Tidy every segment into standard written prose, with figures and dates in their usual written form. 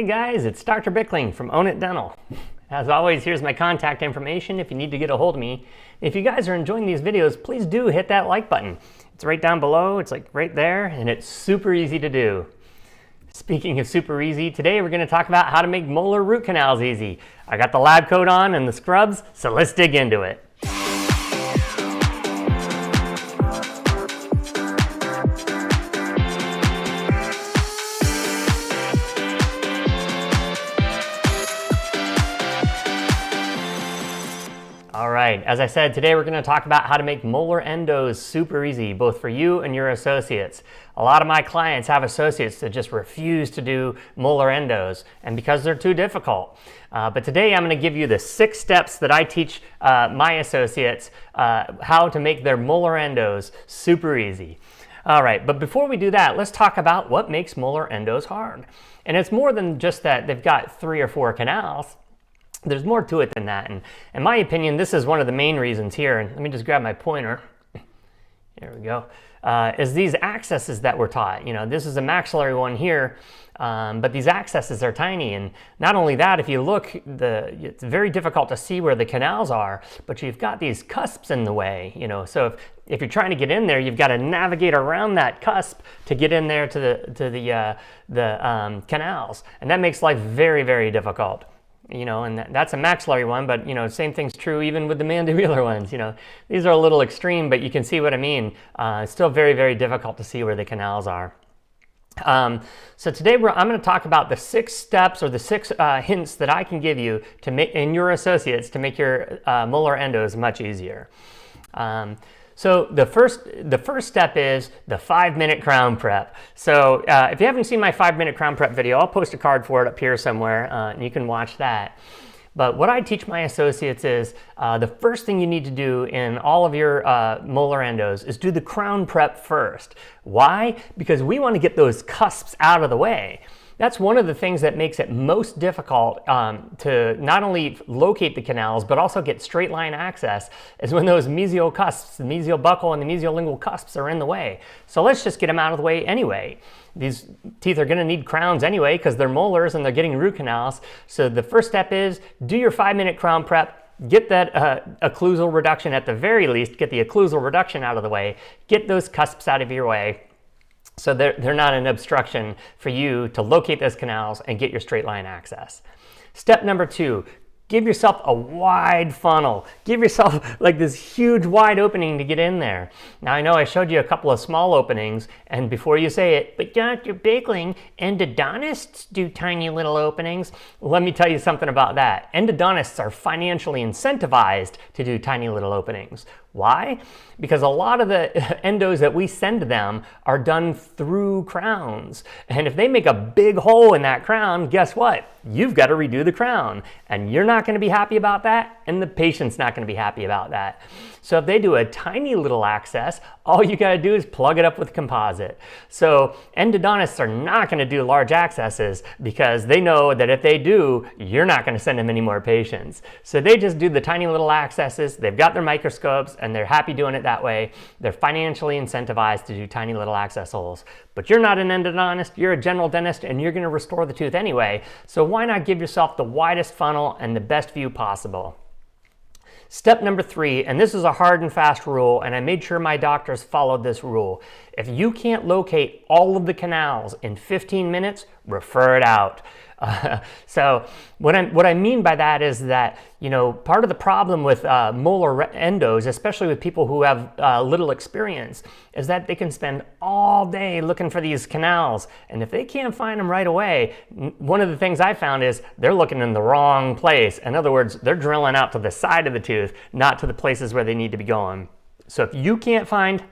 Hey guys, it's Dr. Bickling from Own It Dental. As always, here's my contact information if you need to get a hold of me. If you guys are enjoying these videos, please do hit that like button. It's right down below, it's like right there, and it's super easy to do. Speaking of super easy, today we're going to talk about how to make molar root canals easy. I got the lab coat on and the scrubs, so let's dig into it. Alright, as I said, today we're going to talk about how to make molar endos super easy, both for you and your associates. A lot of my clients have associates that just refuse to do molar endos, and because they're too difficult. But today I'm going to give you the 6 steps that I teach my associates how to make their molar endos super easy. Alright, but before we do that, let's talk about what makes molar endos hard. And it's more than just that they've got 3 or 4 canals. There's more to it than that, and in my opinion, this is one of the main reasons here. And let me just grab my pointer. Here we go. Is these accesses that we're taught. You know, this is a maxillary one here, but these accesses are tiny. And not only that, if you look, it's very difficult to see where the canals are, but you've got these cusps in the way. You know, so if you're trying to get in there, you've got to navigate around that cusp to get in there to the canals, and that makes life very, very difficult. You know, and that's a maxillary one, but you know, same thing's true even with the mandibular ones. You know, these are a little extreme, but you can see what I mean. It's still very, very difficult to see where the canals are. So today I'm going to talk about the 6 steps or the 6 hints that I can give you to make in your associates to make your molar endos much easier. So the first step is the 5-minute crown prep. So if you haven't seen my 5-minute crown prep video, I'll post a card for it up here somewhere, and you can watch that. But what I teach my associates is the first thing you need to do in all of your molar endos is do the crown prep first. Why? Because we want to get those cusps out of the way. That's one of the things that makes it most difficult to not only locate the canals, but also get straight line access, is when those mesial cusps, the mesial buccal and the mesiolingual cusps are in the way. So let's just get them out of the way anyway. These teeth are going to need crowns anyway because they're molars and they're getting root canals. So the first step is do your 5-minute crown prep. Get that occlusal reduction at the very least, get the occlusal reduction out of the way, get those cusps out of your way, so they're not an obstruction for you to locate those canals and get your straight line access. Step number 2, give yourself a wide funnel. Give yourself like this huge wide opening to get in there. Now I know I showed you a couple of small openings, and before you say it, but Dr. Bickling, endodontists do tiny little openings. Let me tell you something about that. Endodontists are financially incentivized to do tiny little openings. Why? Because a lot of the endos that we send to them are done through crowns. And if they make a big hole in that crown, guess what? You've got to redo the crown. And you're not going to be happy about that, and the patient's not going to be happy about that. So if they do a tiny little access, all you got to do is plug it up with composite. So endodontists are not going to do large accesses because they know that if they do, you're not going to send them any more patients. So they just do the tiny little accesses. They've got their microscopes and they're happy doing it that way. They're financially incentivized to do tiny little access holes. But you're not an endodontist, you're a general dentist, and you're going to restore the tooth anyway. So why not give yourself the widest funnel and the best view possible? Step number 3, and this is a hard and fast rule, and I made sure my doctors followed this rule. If you can't locate all of the canals in 15 minutes, refer it out. So what I mean by that is that, you know, part of the problem with molar endos, especially with people who have little experience, is that they can spend all day looking for these canals. And if they can't find them right away, one of the things I found is they're looking in the wrong place. In other words, they're drilling out to the side of the tooth, not to the places where they need to be going. So if you can't find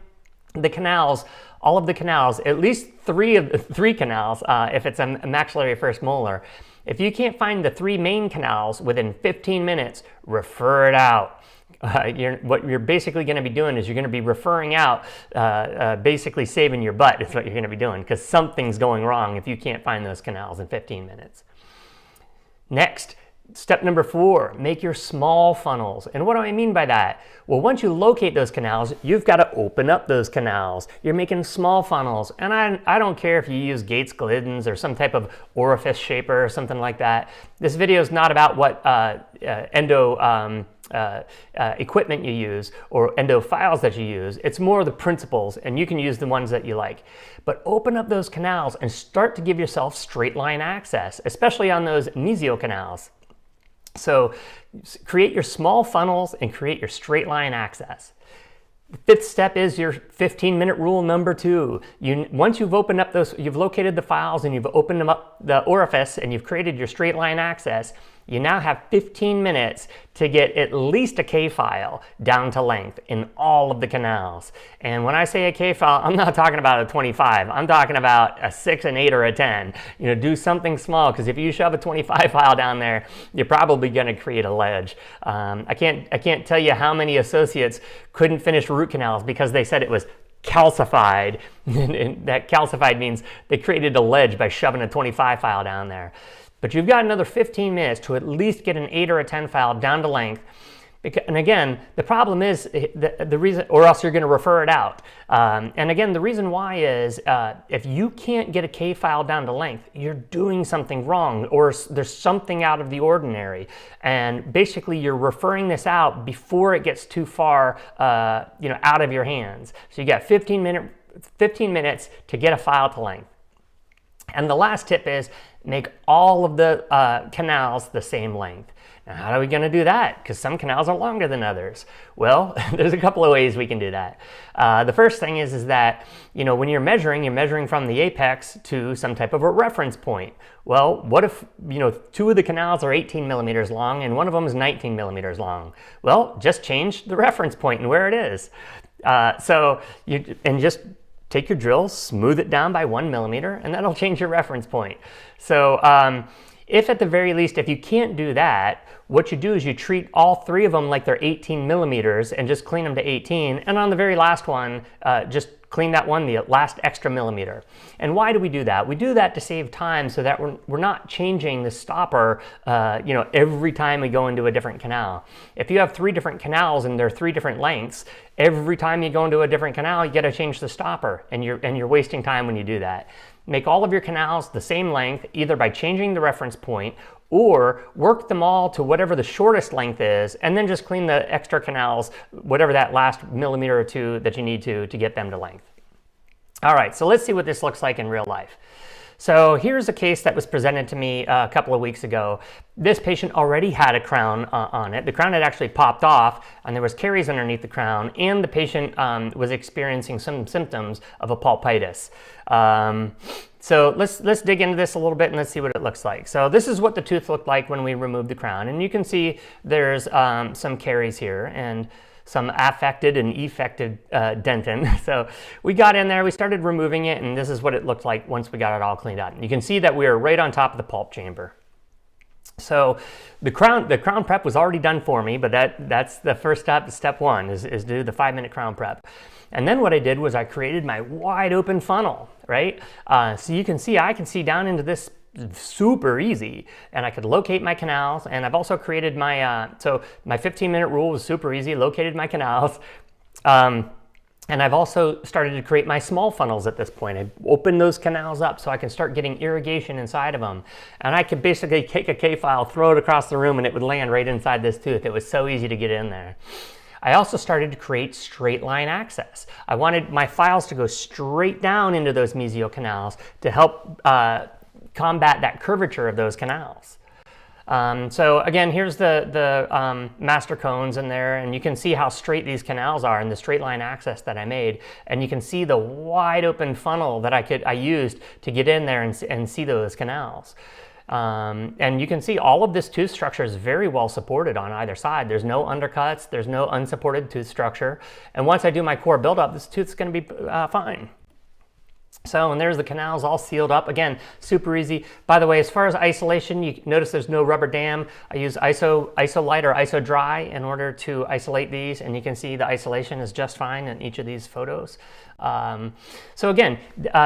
the canals, all of the canals, at least 3 canals, if it's a maxillary first molar. If you can't find the 3 main canals within 15 minutes, refer it out. What you're basically going to be doing is you're going to be referring out, basically saving your butt is what you're going to be doing, because something's going wrong if you can't find those canals in 15 minutes. Next, Step number 4, make your small funnels. And what do I mean by that? Well, once you locate those canals, you've got to open up those canals. You're making small funnels. And I don't care if you use Gates Gliddens or some type of orifice shaper or something like that. This video is not about what endo equipment you use or endo files that you use. It's more the principles, and you can use the ones that you like. But open up those canals and start to give yourself straight line access, especially on those mesial canals. So create your small funnels and create your straight line access. The 5th step is your 15-minute rule number 2. Once you've opened up those, you've located the files and you've opened them up the orifice and you've created your straight line access, you now have 15 minutes to get at least a K file down to length in all of the canals. And when I say a K file, I'm not talking about a 25. I'm talking about a 6, an 8, or a 10. Do something small, because if you shove a 25 file down there, you're probably going to create a ledge. I can't tell you how many associates couldn't finish root canals because they said it was calcified. And that calcified means they created a ledge by shoving a 25 file down there. But you've got another 15 minutes to at least get an 8 or a 10 file down to length. And again, the problem is the reason, or else you're going to refer it out. And again, the reason why is if you can't get a K file down to length, you're doing something wrong, or there's something out of the ordinary. And basically, you're referring this out before it gets too far, out of your hands. So you got 15 minutes to get a file to length. And the last tip is make all of the canals the same length. Now, how are we going to do that? Because some canals are longer than others. Well, there's a couple of ways we can do that. The first thing is that, when you're measuring from the apex to some type of a reference point. Well, what if, 2 of the canals are 18 millimeters long and one of them is 19 millimeters long? Well, just change the reference point and where it is. Just take your drill, smooth it down by 1 millimeter, and that'll change your reference point. So if at the very least, if you can't do that, what you do is you treat all 3 of them like they're 18 millimeters and just clean them to 18. And on the very last one, just clean that one, the last extra millimeter. And why do we do that? We do that to save time so that we're not changing the stopper every time we go into a different canal. If you have 3 different canals and they're 3 different lengths, every time you go into a different canal, you got to change the stopper, and you're wasting time when you do that. Make all of your canals the same length, either by changing the reference point or work them all to whatever the shortest length is, and then just clean the extra canals, whatever that last millimeter or 2 that you need to get them to length. All right, so let's see what this looks like in real life. So here's a case that was presented to me a couple of weeks ago. This patient already had a crown on it. The crown had actually popped off, and there was caries underneath the crown, and the patient was experiencing some symptoms of a pulpitis. So let's dig into this a little bit and let's see what it looks like. So this is what the tooth looked like when we removed the crown, and you can see there's some caries here and some affected and effected dentin. So we got in there, we started removing it, and this is what it looked like once we got it all cleaned up. You can see that we are right on top of the pulp chamber. So the crown prep was already done for me, but that's the first step. Step 1 is do the 5-minute crown prep. And then what I did was I created my wide open funnel, right? So you can see, I can see down into this super easy, and I could locate my canals, and I've also created my, so my 15-minute rule was super easy, located my canals. And I've also started to create my small funnels at this point. I opened those canals up so I can start getting irrigation inside of them. And I could basically take a K file, throw it across the room, and it would land right inside this tooth. It was so easy to get in there. I also started to create straight line access. I wanted my files to go straight down into those mesial canals to help combat that curvature of those canals. So again, here's the master cones in there, and you can see how straight these canals are and the straight line access that I made. And you can see the wide open funnel that I used to get in there and see those canals. And you can see all of this tooth structure is very well supported on either side. There's no undercuts, there's no unsupported tooth structure. And once I do my core buildup, this tooth's gonna be fine. So, and there's the canals all sealed up. Again, super easy. By the way, as far as isolation, you notice there's no rubber dam. I use ISO-Lite or ISO-Dry in order to isolate these, and you can see the isolation is just fine in each of these photos. So again,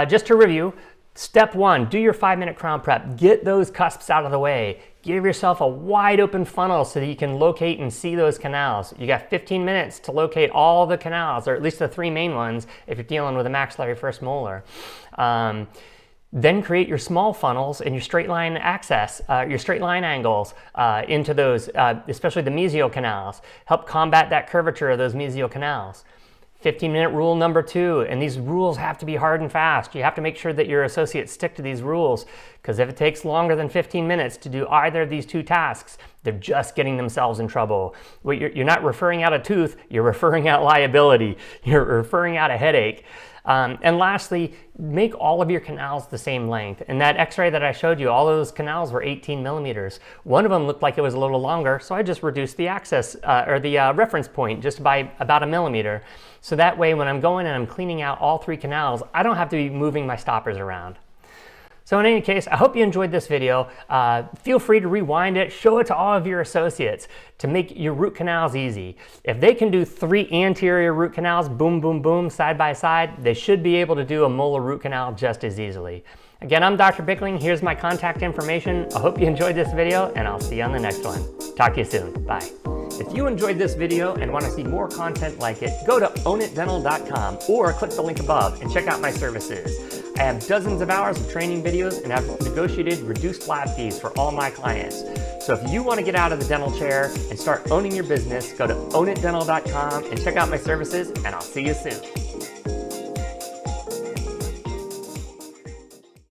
just to review, Step one, do your 5-minute crown prep. Get those cusps out of the way. Give yourself a wide open funnel so that you can locate and see those canals. You got 15 minutes to locate all the canals, or at least the 3 main ones if you're dealing with a maxillary first molar. Then create your small funnels and your straight line access, your straight line angles into those, especially the mesial canals. Help combat that curvature of those mesial canals. 15-minute rule number 2, and these rules have to be hard and fast. You have to make sure that your associates stick to these rules, because if it takes longer than 15 minutes to do either of these 2 tasks, they're just getting themselves in trouble. You're not referring out a tooth, you're referring out liability. You're referring out a headache. And lastly, make all of your canals the same length. In that x-ray that I showed you, all of those canals were 18 millimeters. One of them looked like it was a little longer, so I just reduced the access, or the reference point just by about 1 millimeter. So that way when I'm going and I'm cleaning out all 3 canals, I don't have to be moving my stoppers around. So in any case, I hope you enjoyed this video. Feel free to rewind it, show it to all of your associates to make your root canals easy. If they can do 3 anterior root canals, boom, boom, boom, side by side, they should be able to do a molar root canal just as easily. Again, I'm Dr. Bickling. Here's my contact information. I hope you enjoyed this video, and I'll see you on the next one. Talk to you soon. Bye. If you enjoyed this video and want to see more content like it, go to ownitdental.com or click the link above and check out my services. I have dozens of hours of training videos and have negotiated reduced lab fees for all my clients. So if you want to get out of the dental chair and start owning your business, go to ownitdental.com and check out my services, and I'll see you soon.